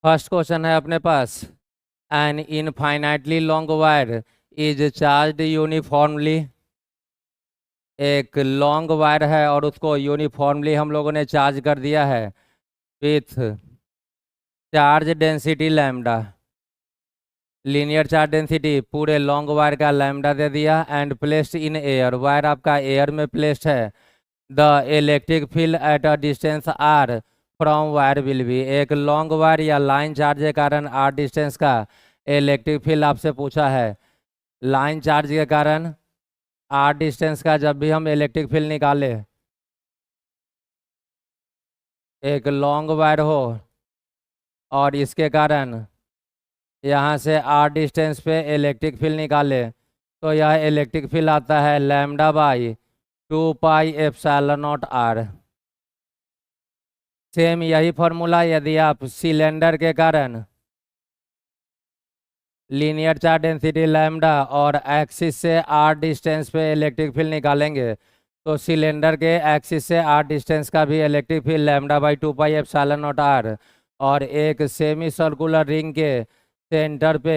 First question है अपने पास, an infinitely long wire is charged uniformly. एक लॉन्ग वायर है और उसको यूनिफॉर्मली हम लोगों ने चार्ज कर दिया है with charge density lambda. Linear charge density पूरे लॉन्ग वायर का लैम्डा दे दिया and placed in air. Wire आपका एयर में प्लेस्ड है। The electric field at a distance r from wire will be. एक लॉन्ग वायर या लाइन चार्ज के कारण आर डिस्टेंस का इलेक्ट्रिक फील्ड आपसे पूछा है। लाइन चार्ज के कारण आर डिस्टेंस का जब भी हम इलेक्ट्रिक फील्ड निकाले, एक लॉन्ग वायर हो और इसके कारण यहाँ से आर डिस्टेंस पे इलेक्ट्रिक फील्ड निकाले, तो यह इलेक्ट्रिक फील्ड आता है lambda by 2 pi epsilon naught r. Same यही फॉर्मूला यदि आप सिलेंडर के कारण लीनियर चार्ज डेंसिटी लैम्डा और एक्सिस से आर डिस्टेंस पे इलेक्ट्रिक फील्ड निकालेंगे, तो सिलेंडर के एक्सिस से आर डिस्टेंस का भी electric field lambda by 2 pi epsilon naught r. और एक सेमी सर्कुलर रिंग के सेंटर पे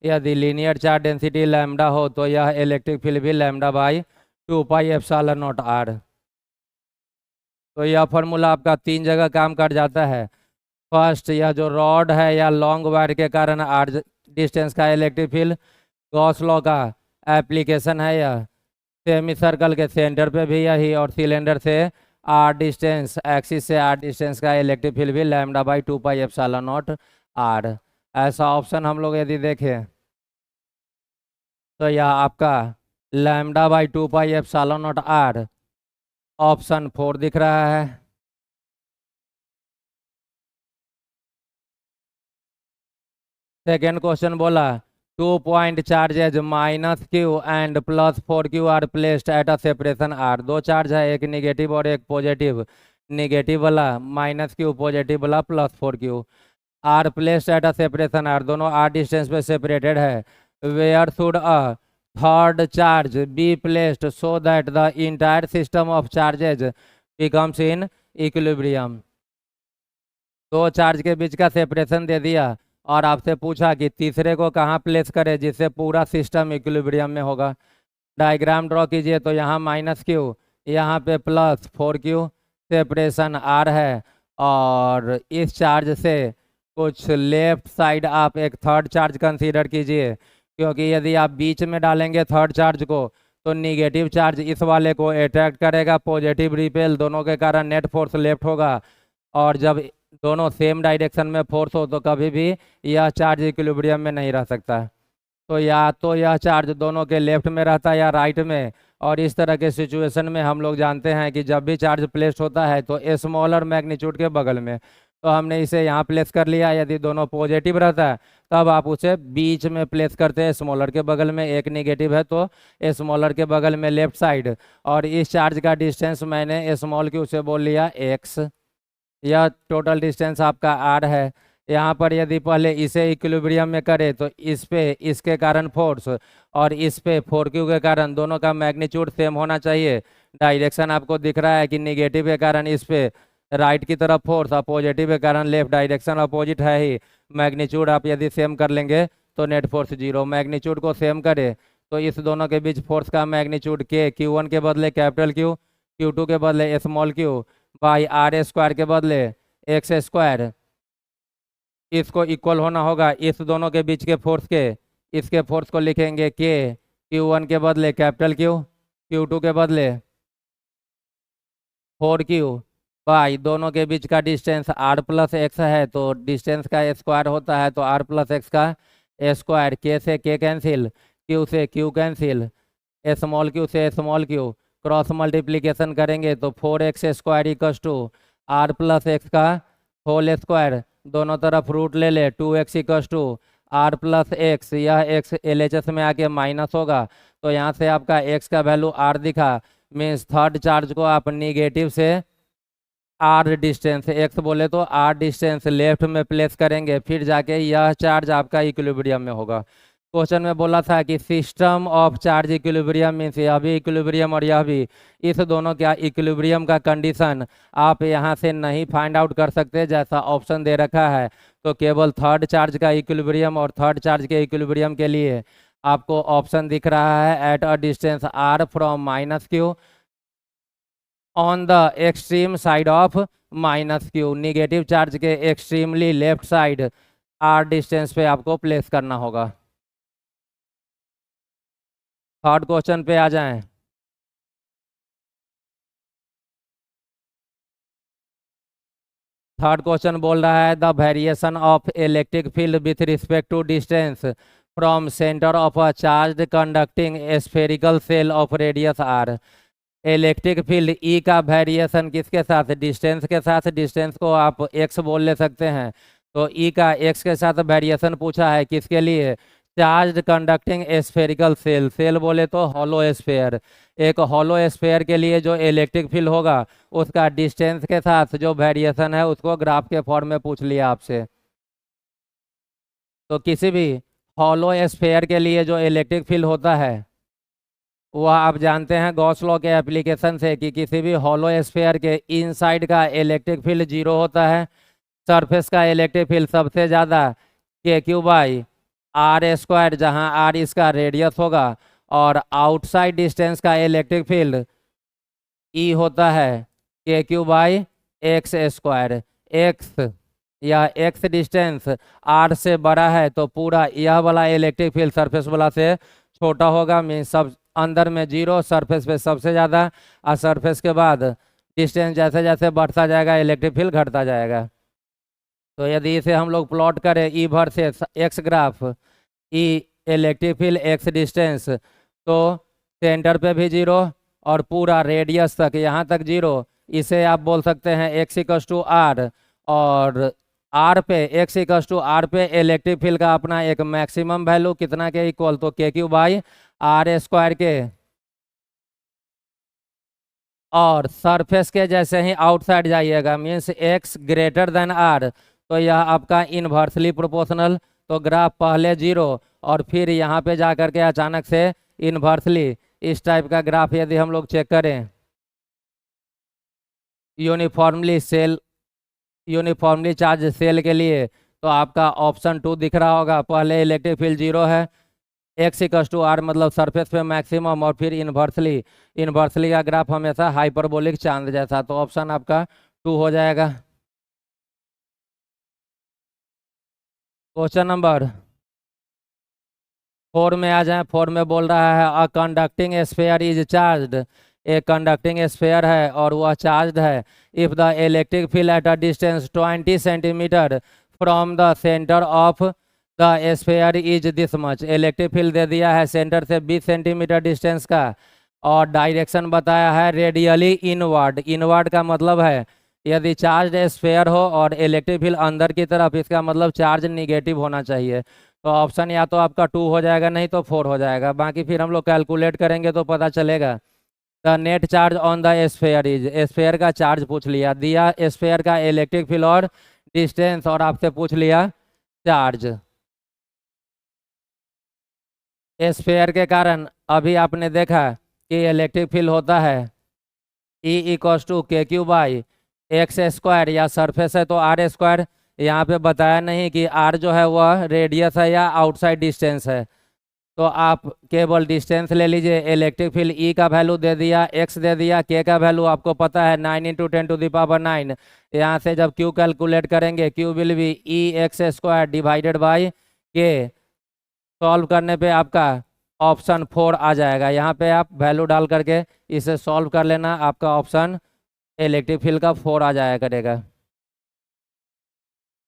यदि लीनियर चार्ज डेंसिटी लैम्डा हो तो यह इलेक्ट्रिक फील्ड भी lambda by 2 pi epsilon naught r. तो यह फॉर्मूला आपका 3 जगह काम कर जाता है। फर्स्ट, यह जो रॉड है या लॉन्ग वायर के कारण आर डिस्टेंस का इलेक्ट्रिक फील्ड, गॉस लॉ का एप्लीकेशन है यह। सेमी सर्कल के सेंटर पे भी यही, और सिलेंडर से आर डिस्टेंस, एक्सिस से आर डिस्टेंस का इलेक्ट्रिक फील्ड भी lambda by 2 pi epsilon naught r. ऐसा ऑप्शन हम लोग यदि देखें तो यह आपका lambda by 2 pi epsilon naught r option 4 दिख रहा है। सेकेंड क्वेश्चन बोला, 2 point charges -q and +4q are placed at a separation r. दो चार्ज है, एक निगेटिव और एक पॉजिटिव। निगेटिव वाला -q, पॉजिटिव वाला +4q। Are placed at a separation r, दोनों आर डिस्टेंस पे सेपरेटेड है। Where should a third charge be placed so that the entire system of charges becomes in equilibrium. दो charge के बीच का separation दे दिया और आपसे पूछा कि तीसरे को कहाँ प्लेस करें जिससे पूरा सिस्टम इक्विलिब्रियम में होगा। डायग्राम ड्रॉ कीजिए, तो यहाँ -q, यहाँ पे +4q, सेपरेशन आर है। और इस चार्ज से कुछ लेफ्ट साइड आप एक थर्ड चार्ज कंसीडर कीजिए, क्योंकि यदि आप बीच में डालेंगे थर्ड चार्ज को तो निगेटिव चार्ज इस वाले को अट्रैक्ट करेगा, पॉजिटिव रिपेल, दोनों के कारण नेट फोर्स लेफ्ट होगा। और जब दोनों सेम डायरेक्शन में फोर्स हो तो कभी भी यह चार्ज इक्विलिब्रियम में नहीं रह सकता। तो या तो यह चार्ज दोनों के लेफ्ट में रहता है या राइट में। और इस तरह के सिचुएशन में हम लोग जानते हैं कि जब भी चार्ज प्लेस होता है तो स्मॉलर मैग्नीट्यूड के बगल में, तो हमने इसे यहाँ प्लेस कर लिया। यदि दोनों पॉजिटिव रहता है तब आप उसे बीच में प्लेस करते हैं, स्मॉलर के बगल में। एक निगेटिव है तो स्मॉलर के बगल में लेफ्ट साइड। और इस चार्ज का डिस्टेंस मैंने स्मॉल क्यू से बोल लिया x। यह टोटल डिस्टेंस आपका r है। यहाँ पर यदि पहले इसे इक्विलिब्रियम में करें तो इस पे इसके कारण फोर्स और इस पे 4q के कारण दोनों का मैग्नीट्यूड सेम होना चाहिए। डायरेक्शन आपको दिख रहा है कि निगेटिव के कारण इस पे राइट की तरफ फोर्स और पॉजिटिव के कारण लेफ्ट, डायरेक्शन अपोजिट है ही। मैग्नीट्यूड आप यदि सेम कर लेंगे तो नेट फोर्स 0। मैग्नीट्यूड को सेम करें तो इस दोनों के बीच फोर्स का मैग्नीट्यूड k, q1 के बदले कैपिटल Q, q2 के बदले स्मॉल q, बाई r² के बदले x²। इसको इक्वल होना होगा इस दोनों के बीच के फोर्स के। इसके फोर्स को लिखेंगे k, q1 के बदले कैपिटल Q, q2 के बदले 4q, बाई दोनों के बीच का डिस्टेंस r+x है तो डिस्टेंस का स्क्वायर होता है, तो r+x का स्क्वायर। k से k कैंसिल, q से q कैंसिल, स्मॉल q से स्मॉल q क्रॉस मल्टीप्लीकेशन करेंगे तो 4x² इक्वस टू r+x का होल स्क्वायर। दोनों तरफ रूट ले ले, 2x इक्वस टू r+x। यह x LHS में आके माइनस होगा, तो यहाँ से आपका x का वैल्यू r दिखा। मीन्स थर्ड चार्ज को आप निगेटिव से r डिस्टेंस, x बोले तो r डिस्टेंस लेफ्ट में प्लेस करेंगे, फिर जाके यह चार्ज आपका इक्विलिब्रियम में होगा। क्वेश्चन में बोला था कि system of charge equilibrium means यह भी इक्विलिब्रियम और यह भी, इस दोनों का इक्विलिब्रियम का कंडीशन आप यहाँ से नहीं फाइंड आउट कर सकते जैसा ऑप्शन दे रखा है। तो केवल थर्ड चार्ज का इक्विलिब्रियम और थर्ड चार्ज के इक्विलिब्रियम के लिए आपको ऑप्शन दिख रहा है at a distance r from -q on the extreme side of -q। Negative charge के extremely left side r distance पे आपको प्लेस करना होगा। थर्ड क्वेश्चन पे आ जाएं। थर्ड क्वेश्चन बोल रहा है the variation of electric field with respect to distance from centre of a charge conducting spherical shell of radius r। Electric field E का वेरिएशन किसके साथ, डिस्टेंस के साथ। डिस्टेंस को आप x बोल ले सकते हैं। तो ई का x के साथ वेरिएशन पूछा है किसके लिए, charge conducting spherical shell. Shell बोले तो हॉलो स्फेयर। एक हॉलो स्फेयर के लिए जो इलेक्ट्रिक फील्ड होगा उसका डिस्टेंस के साथ जो वेरिएशन है उसको ग्राफ के फॉर्म में पूछ लिया आपसे। तो किसी भी हॉलो स्फेयर के लिए जो इलेक्ट्रिक फील्ड होता है वह आप जानते हैं गॉस लॉ के एप्लीकेशन से कि किसी भी हॉलो स्फेयर के इनसाइड का इलेक्ट्रिक फील्ड 0 होता है। सरफेस का इलेक्ट्रिक फील्ड सबसे ज़्यादा KQ/r², जहां r इसका रेडियस होगा, और आउटसाइड डिस्टेंस का इलेक्ट्रिक फील्ड E होता है KQ/x²। x या x डिस्टेंस r से बड़ा है तो पूरा यह वाला इलेक्ट्रिक फील्ड सरफेस वाला से छोटा होगा। मीन सब अंदर में 0, सरफेस पे सबसे ज़्यादा, और सरफेस के बाद डिस्टेंस जैसे जैसे बढ़ता जाएगा इलेक्ट्रिक फील्ड घटता जाएगा। तो यदि इसे हम लोग प्लॉट करें ई वर्सेस एक्स ग्राफ, ई इलेक्ट्रिक फील्ड एक्स डिस्टेंस, तो सेंटर पे भी 0 और पूरा रेडियस तक यहाँ तक 0। इसे आप बोल सकते हैं x=r, और x=r पे इलेक्ट्रिक फील्ड का अपना एक मैक्सिमम वैल्यू कितना के इक्वल, तो KQ/r² के, और सरफेस के जैसे ही आउटसाइड जाइएगा मीन्स x>r, तो यह आपका इन्वर्सली प्रोपोर्शनल। तो ग्राफ पहले 0 और फिर यहाँ पे जा कर के अचानक से इन्वर्सली, इस टाइप का ग्राफ यदि हम लोग चेक करें यूनिफॉर्मली चार्ज सेल के लिए, तो आपका ऑप्शन 2 दिख रहा होगा। पहले इलेक्ट्रिक फील्ड 0 है, x=r मतलब सरफेस पे मैक्सिमम, और फिर इन्वर्सली का ग्राफ हमेशा हाइपरबोलिक चांद जैसा। तो ऑप्शन आपका 2 हो जाएगा। क्वेश्चन नंबर 4 में आ जाए। 4 में बोल रहा है a conducting sphere is charged. एक कंडक्टिंग स्फेयर है और वह चार्ज्ड है। If the electric field at a distance 20 centimetre from the centre of the sphere is this much. Electric field दे दिया है सेंटर से 20 सेंटीमीटर डिस्टेंस का, और डायरेक्शन बताया है रेडियली इनवर्ड। इनवर्ड का मतलब है यदि चार्ज स्फेयर हो और इलेक्ट्रिक फील्ड अंदर की तरफ, इसका मतलब चार्ज निगेटिव होना चाहिए। तो ऑप्शन या तो आपका 2 हो जाएगा, नहीं तो 4 हो जाएगा। बाकी फिर हम लोग कैलकुलेट करेंगे तो पता चलेगा। The net charge on the sphere is, sphere का चार्ज पूछ लिया, दिया स्फेयर का इलेक्ट्रिक फील्ड और डिस्टेंस, और आपसे पूछ लिया चार्ज। स्फेयर के कारण अभी आपने देखा कि इलेक्ट्रिक फील्ड होता है E=KQ/x², या सरफेस है तो r²। यहाँ पे बताया नहीं कि r जो है वह रेडियस है या आउटसाइड डिस्टेंस है। तो आप केवल डिस्टेंस ले लीजिए। इलेक्ट्रिक फील्ड E का वैल्यू दे दिया, x दे दिया, k का वैल्यू आपको पता है 9 × 10⁹। यहाँ से जब q कैलकुलेट करेंगे q will be EX² divided by k। Solve करने पे आपका ऑप्शन 4 आ जाएगा। यहाँ पे आप वैल्यू डाल करके इसे सॉल्व कर लेना, आपका ऑप्शन इलेक्ट्रिक फील्ड का 4 आ जाया करेगा।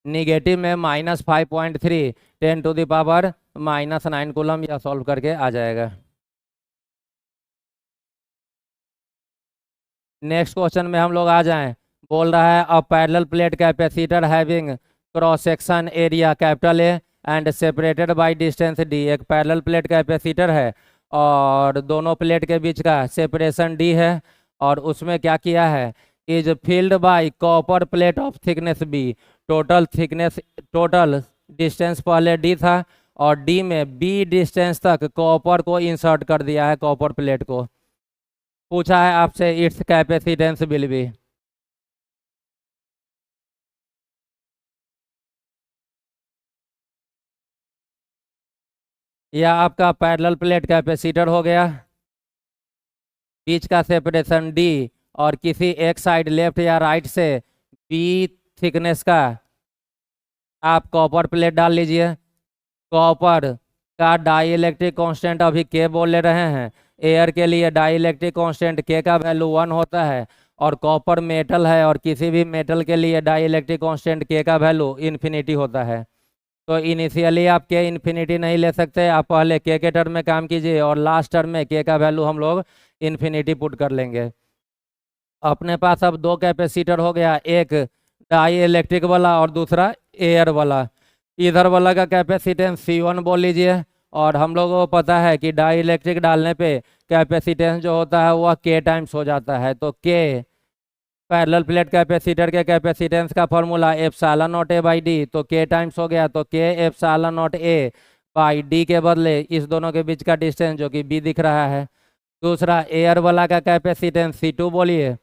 निगेटिव में -5.3 10⁻⁻9 कूलम, या सॉल्व करके आ जाएगा। नेक्स्ट क्वेश्चन में हम लोग आ जाएं। बोल रहा है a parallel plate capacitor having cross section area A and separated by distance d। एक पैरेलल प्लेट कैपेसिटर है और दोनों प्लेट के बीच का सेपरेशन d है, और उसमें क्या किया है, is field bye copper plate of thickness b। Total distance पहले d था और डी में बी डिस्टेंस तक कॉपर को इंसर्ट कर दिया है, कॉपर प्लेट को। पूछा है आपसे इट्स कैपेसिटेंस विल बी। यह आपका पैरेलल प्लेट कैपेसिटर हो गया, बीच का सेपरेशन डी, और किसी एक साइड लेफ्ट या राइट से बी थिकनेस का आप कॉपर प्लेट डाल लीजिए। कॉपर का डाई इलेक्ट्रिक कॉन्स्टेंट अभी के बोल ले रहे हैं, एयर के लिए डाई इलेक्ट्रिक कॉन्स्टेंट के का वैल्यू 1 होता है, और कॉपर मेटल है और किसी भी मेटल के लिए डाई इलेक्ट्रिक कॉन्स्टेंट के का वैल्यू इन्फिनिटी होता है। तो इनिशियली आप के इन्फिनिटी नहीं ले सकते, आप पहले के टर्म में काम कीजिए और लास्ट टर्म में के का वैल्यू हम लोग इन्फिनिटी पुट कर लेंगे। अपने पास अब दो कैपेसिटर हो गया, एक डाई इलेक्ट्रिक वाला और दूसरा एयर वाला। इधर वाला का कैपेसिटेंस C1 बोल लीजिए, और हम लोगों को पता है कि डाई इलेक्ट्रिक डालने पे कैपेसिटेंस जो होता है वह के टाइम्स हो जाता है। तो के पैरेलल प्लेट कैपेसिटर के कैपेसिटेंस का formula epsilon naught A by D, तो के टाइम्स हो गया, तो K epsilon naught A by D के बदले इस दोनों के बीच का डिस्टेंस जो कि बी दिख रहा है। दूसरा एयर वाला का कैपेसिटेंस C2 बोलिए,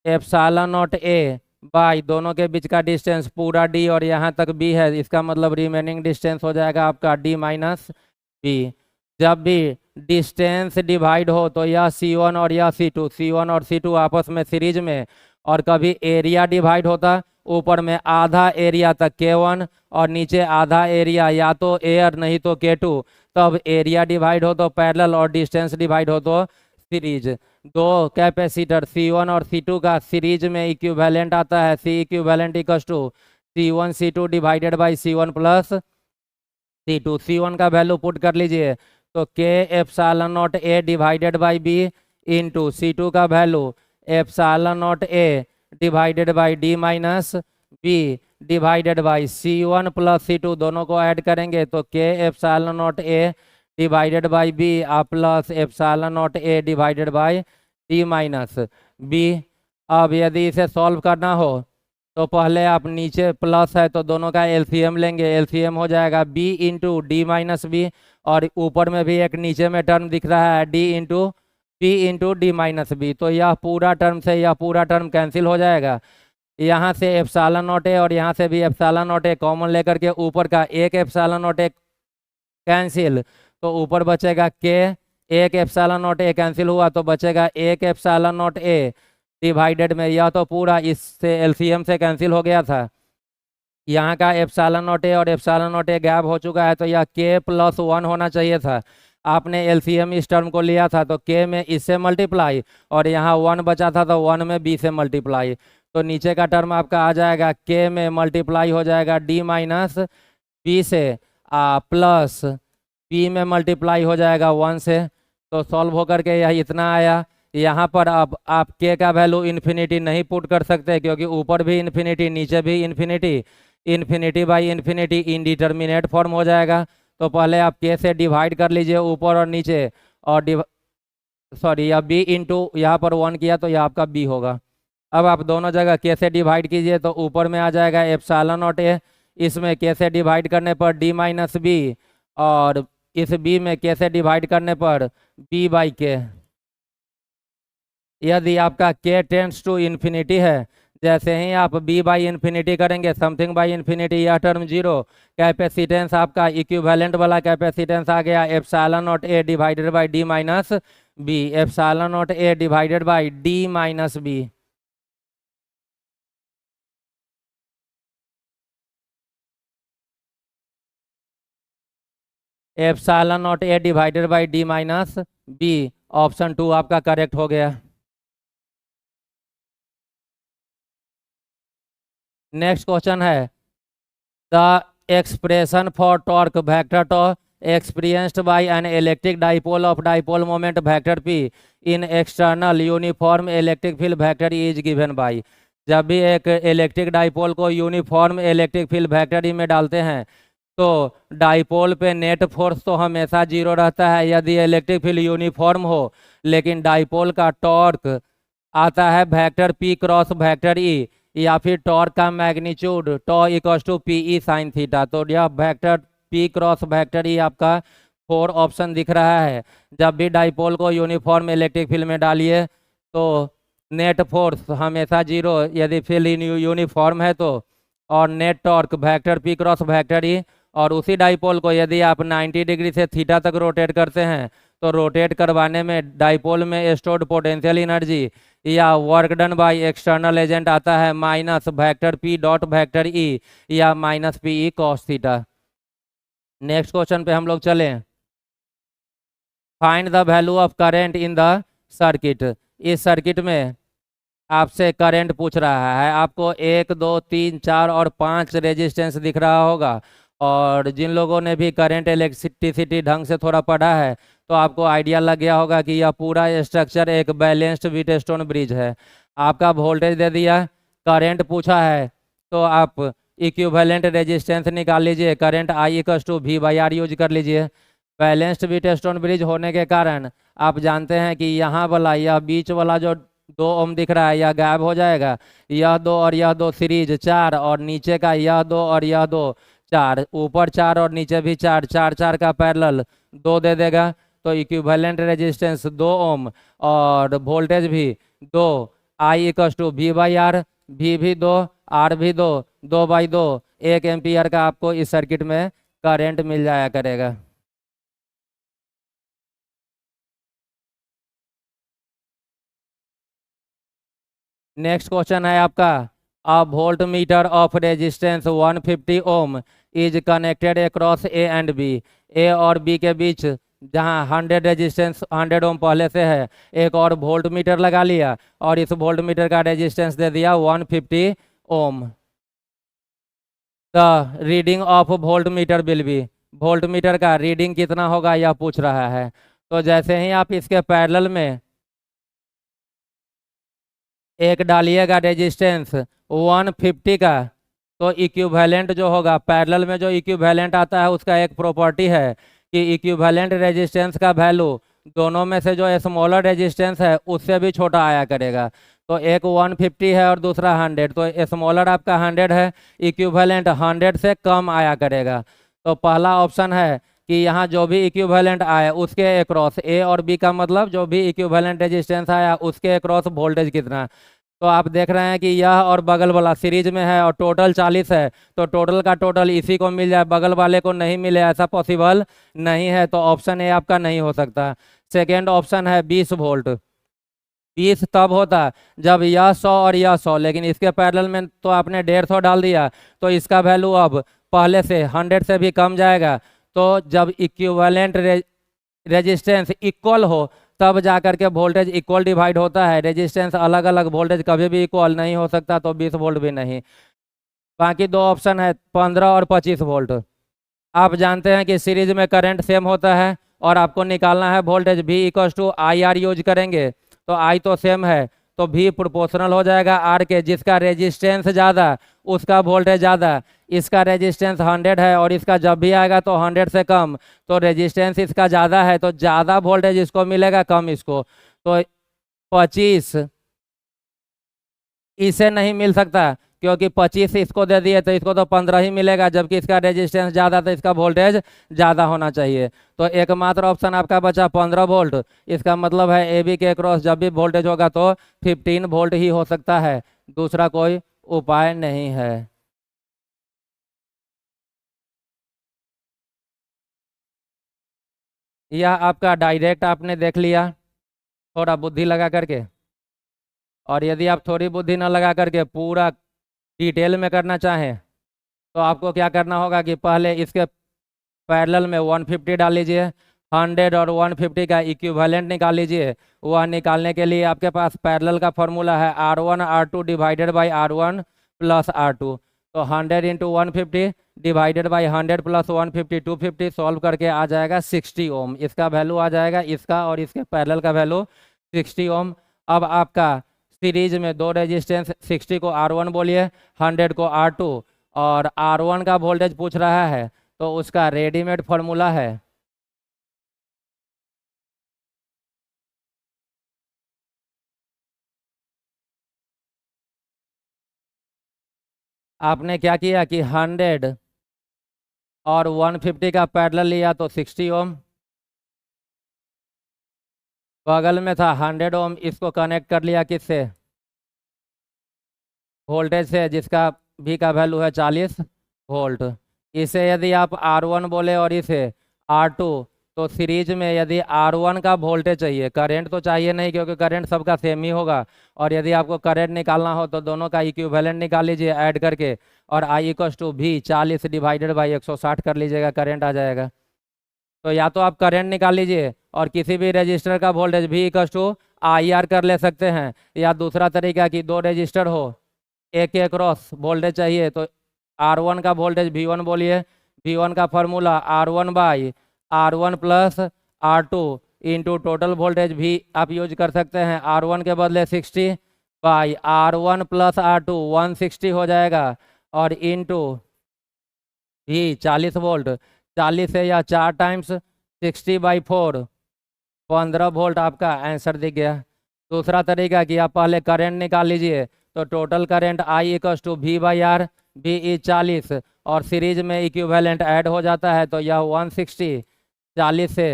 एप्सिलॉन नॉट ए बाई दोनों के बीच का डिस्टेंस पूरा डी और यहाँ तक बी है, इसका मतलब रिमेनिंग डिस्टेंस हो जाएगा आपका डी माइनस बी। जब भी डिस्टेंस डिवाइड हो तो यह C1 और यह C1 और C2 आपस में सीरीज में, और कभी एरिया डिवाइड होता ऊपर में आधा एरिया तक K1 और नीचे आधा एरिया या तो एयर नहीं तो K2, तब एरिया डिवाइड हो तो पैरेलल और डिस्टेंस डिवाइड हो तो सीरीज। दो कैपेसिटर C1 और C2 का सीरीज में इक्विवेलेंट आता है, C equivalent equals to C1 C2 divided by C1 plus C2। C1 का वैल्यू पुट कर लीजिए, तो K epsilon naught A divided by B into C2 का value epsilon naught A divided by D minus B divided by C1 plus C2, दोनों को add करेंगे तो K epsilon naught A divided by B plus epsilon naught A divided by D minus B. अब यदि इसे solve करना हो तो पहले आप नीचे प्लस है तो दोनों का एलसीएम लेंगे, एलसीएम हो जाएगा B into D minus B, और ऊपर में भी एक नीचे में टर्म दिख रहा है D into B into D minus B, तो यह पूरा टर्म से यह पूरा टर्म कैंसिल हो जाएगा। यहाँ से एप्सिलॉन नॉट ए और यहाँ से भी एप्सिलॉन नॉट ए कॉमन लेकर के ऊपर का एक एप्सिलॉन नॉट ए कैंसिल, तो ऊपर बचेगा के, एक एप्सिलॉन नॉट ए कैंसिल हुआ तो बचेगा एक एप्सिलॉन नॉट ए डिवाइडेड में, यह तो पूरा इससे एलसीएम से कैंसिल हो गया था। यहाँ का एप्सिलॉन नॉट ए और एप्सिलॉन नॉट ए गैप हो चुका है, तो यह के प्लस 1 होना चाहिए था। आपने एलसीएम इस टर्म को लिया था तो के में इससे मल्टीप्लाई, और यहाँ 1 बचा था तो 1 में बी से मल्टीप्लाई, तो नीचे का टर्म आपका आ जाएगा के में मल्टीप्लाई हो जाएगा डी माइनस बी से, प्लस बी में मल्टीप्लाई हो जाएगा 1 से, तो सॉल्व होकर के यह इतना आया। यहाँ पर अब आप के का वैल्यू इन्फिनिटी नहीं पुट कर सकते क्योंकि ऊपर भी इन्फिनिटी नीचे भी infinity, infinity by infinity indeterminate form हो जाएगा। तो पहले आप के से डिवाइड कर लीजिए ऊपर और नीचे, और सॉरी यह बी इंटू यहाँ पर 1 किया तो यह आपका बी होगा। अब आप दोनों जगह के से डिवाइड कीजिए तो ऊपर में आ जाएगा एप्सिलॉन नॉट ए, इसमें के से डिवाइड करने पर डी माइनस बी, और इस बी में के से डिवाइड करने पर बी बाई के। यदि आपका के टेंड्स टू इन्फिनिटी है, जैसे ही आप बी बाई इन्फिनिटी करेंगे समथिंग बाई इन्फिनिटी, यह टर्म जीरो, कैपेसिटेंस आपका इक्विवेलेंट वाला कैपेसिटेंस आ गया epsilon naught A divided by D minus B, epsilon naught A divided by D minus B. Epsilon naught A divided by D minus B, option 2 आपका correct हो गया। Next question है the expression for torque vector tau experienced by an electric dipole of dipole moment vector p in external uniform electric field vector is given by। जब भी एक electric dipole को uniform electric field vector में डालते हैं तो dipole पे net force तो हमेशा 0 रहता है यदि इलेक्ट्रिक फील्ड यूनिफॉर्म हो, लेकिन डाइपोल का टॉर्क आता है vector p cross vector E, या फिर टॉर्क का magnitude tau equals to P E sine theta. तो यह vector P cross vector E आपका 4 ऑप्शन दिख रहा है। जब भी डाइपोल को यूनिफॉर्म इलेक्ट्रिक फील्ड में डालिए तो नेट फोर्स हमेशा 0 यदि फील्ड यूनिफॉर्म है तो, और net torque vector P cross vector ई। और उसी डाइपोल को यदि आप 90 डिग्री से थीटा तक रोटेट करते हैं तो रोटेट करवाने में डाइपोल में स्टोर्ड पोटेंशियल एनर्जी या work done by external agent आता है minus vector P dot vector E या minus P E cos theta. Next question पे हम लोग चलें। Find the value of current in the circuit. इस सर्किट में आपसे करंट पूछ रहा है। आपको 1 2 3 4 और 5 रेजिस्टेंस दिख रहा होगा, और जिन लोगों ने भी करंट इलेक्ट्रिसिटी ढंग से थोड़ा पढ़ा है तो आपको आइडिया लग गया होगा कि यह पूरा स्ट्रक्चर एक बैलेंस्ड व्हीटस्टोन ब्रिज है। आपका वोल्टेज दे दिया, करंट पूछा है, तो आप इक्विवेलेंट रेजिस्टेंस निकाल लीजिए। Current I equals to V by R use कर लीजिए। बैलेंस्ड व्हीटस्टोन ब्रिज होने के कारण आप जानते हैं कि यहाँ वाला यह बीच वाला जो 2 ओम दिख रहा है यह गायब हो जाएगा। यह 2 और यह 2 सीरीज 4, और नीचे का यह 2 और यह 2 4, ऊपर 4 और नीचे भी 4, 4 4 का पैरेलल 2 दे देगा। तो इक्विवेलेंट रेजिस्टेंस 2 ओम और वोल्टेज भी 2, I equals to V by R, V भी 2, आर भी 2, 2 बाई 2, 1 एम्पियर का आपको इस सर्किट में करंट मिल जाया करेगा। नेक्स्ट क्वेश्चन है आपका, a voltmeter of resistance 150 ohm is connected across A and B. A और बी के बीच जहां 100 रेजिस्टेंस 100 ओम पहले से है, एक और वोल्ट मीटर लगा लिया और इस वोल्ट मीटर का रेजिस्टेंस दे दिया 150 ohm. The reading of voltmeter will be. Voltmeter का रीडिंग कितना होगा यह पूछ रहा है। तो जैसे ही आप इसके पैरेलल में एक डालिएगा रेजिस्टेंस 150 का, तो इक्विवेलेंट जो होगा पैरेलल में जो इक्विवेलेंट आता है उसका एक प्रॉपर्टी है कि इक्विवेलेंट रेजिस्टेंस का वैल्यू दोनों में से जो स्मॉलर रेजिस्टेंस है उससे भी छोटा आया करेगा। तो एक 150 है और दूसरा 100, तो स्मॉलर आपका 100 है, इक्विवेलेंट 100 से कम आया करेगा। तो पहला ऑप्शन है कि यहाँ जो भी इक्विवेलेंट आए उसके अक्रॉस, ए और बी का मतलब जो भी इक्विवेलेंट रेजिस्टेंस आया उसके अक्रॉस वोल्टेज कितना। तो आप देख रहे हैं कि यह और बगल वाला सीरीज में है और टोटल 40 है, तो टोटल का टोटल इसी को मिल जाए, बगल वाले को नहीं मिले, ऐसा पॉसिबल नहीं है। तो ऑप्शन ए आपका नहीं हो सकता। सेकेंड ऑप्शन है 20 वोल्ट। 20 तब होता जब यह 100 और यह 100, लेकिन इसके पैरेलल में तो आपने 150 डाल दिया, तो इसका वैल्यू अब पहले से 100 से भी कम जाएगा। तो जब इक्विवेलेंट रेजिस्टेंस इक्वल हो तब जाकर के वोल्टेज इक्वल डिवाइड होता है। रेजिस्टेंस अलग अलग, वोल्टेज कभी भी इक्वल नहीं हो सकता, तो 20 वोल्ट भी नहीं। बाकी 2 ऑप्शन है 15 और 25 वोल्ट। आप जानते हैं कि सीरीज में करंट सेम होता है और आपको निकालना है voltage, V equals to I R use करेंगे। तो आई तो सेम है तो V प्रोपोर्शनल हो जाएगा आर के, जिसका रेजिस्टेंस ज़्यादा उसका वोल्टेज ज़्यादा। इसका रेजिस्टेंस 100 है और इसका जब भी आएगा तो 100 से कम, तो रेजिस्टेंस इसका ज़्यादा है तो ज़्यादा वोल्टेज इसको मिलेगा, कम इसको। तो 25 इसे नहीं मिल सकता क्योंकि 25 इसको दे दिए तो इसको तो 15 ही मिलेगा, जबकि इसका रेजिस्टेंस ज़्यादा तो इसका वोल्टेज ज़्यादा होना चाहिए। तो एकमात्र ऑप्शन आपका बचा 15 वोल्ट। इसका मतलब है ए बी के क्रॉस जब भी वोल्टेज होगा तो 15 वोल्ट ही हो सकता है, दूसरा कोई उपाय नहीं है। यह आपका डायरेक्ट आपने देख लिया थोड़ा बुद्धि लगा करके, और यदि आप थोड़ी बुद्धि न लगा करके पूरा डिटेल में करना चाहें तो आपको क्या करना होगा कि पहले इसके पैरेलल में 150 डाल लीजिए, 100 और 150 का इक्विवेलेंट निकाल लीजिए। वह निकालने के लिए आपके पास पैरेलल का फॉर्मूला है R1 R2 divided by R1 plus R2। तो 100 into 150 divided by 100 plus 150 250, solve करके आ जाएगा 60 ओम। इसका वैल्यू आ जाएगा, इसका और इसके पैरेलल का वैल्यू 60 ओम। अब आपका सीरीज में 2 रेजिस्टेंस, 60 को R1 बोलिए, 100 को R2, और R1 का वोल्टेज पूछ रहा है तो उसका रेडीमेड फॉर्मूला है। आपने क्या किया कि 100 और 150 का पैरेलल लिया तो 60 ओम। बगल में था 100 ओम, इसको कनेक्ट कर लिया किससे, वोल्टेज से, जिसका भी का वैल्यू है 40 वोल्ट। इसे यदि आप R1 बोले और इसे R2, तो सीरीज में यदि R1 का वोल्टेज चाहिए, करंट तो चाहिए नहीं क्योंकि करंट सबका सेम ही होगा, और यदि आपको करंट निकालना हो तो दोनों का इक्विवेलेंट निकाल लीजिए ऐड करके, और I इक्वस टू भी 40 डिवाइडेड बाई 160 कर लीजिएगा, करंट आ जाएगा। तो या तो आप करंट निकाल लीजिए और किसी भी रजिस्टर का वोल्टेज भी इक्वस टू IR कर ले सकते हैं, या दूसरा तरीका कि दो रजिस्टर हो, एक के क्रॉस वोल्टेज चाहिए तो R1 का वोल्टेज V1 बोलिए, V1 का formula R1 by R1 plus R2 into total voltage भी आप यूज कर सकते हैं, R1 के बदले 60 बाई R1 प्लस R2 160 हो जाएगा, और इंटू भी 40 वोल्ट, 40 से या 4 टाइम्स 60/4 15 वोल्ट, आपका आंसर दिख गया। दूसरा तरीका कि आप पहले करंट निकाल लीजिए, तो total current I equals to V/R, V is 40 और सीरीज में इक्विवेलेंट ऐड हो जाता है, तो यह 160, 40 से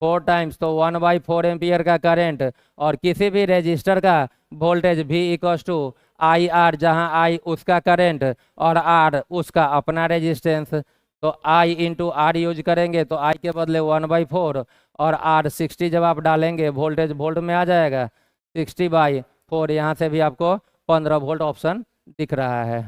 4 टाइम्स तो 1/4 एम्पियर का करंट, और किसी भी रजिस्टर का voltage V equals to IR, जहाँ I उसका करंट और R उसका अपना रेजिस्टेंस, तो I इंटू R यूज करेंगे तो I के बदले 1/4 और R 60 जब आप डालेंगे वोल्टेज वोल्ट में आ जाएगा, 60/4, यहाँ से भी आपको 15 वोल्ट ऑप्शन दिख रहा है।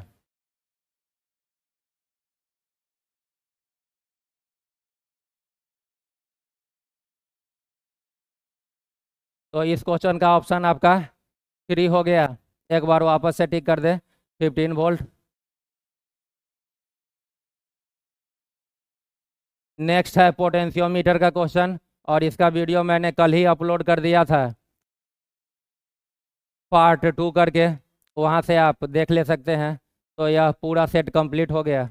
तो इस क्वेश्चन का ऑप्शन आपका 3 हो गया, एक बार वापस से टिक कर दे, 15 वोल्ट। नेक्स्ट है पोटेंशियोमीटर का क्वेश्चन, और इसका वीडियो मैंने कल ही अपलोड कर दिया था पार्ट 2 करके, वहाँ से आप देख ले सकते हैं। तो यह पूरा सेट कंप्लीट हो गया।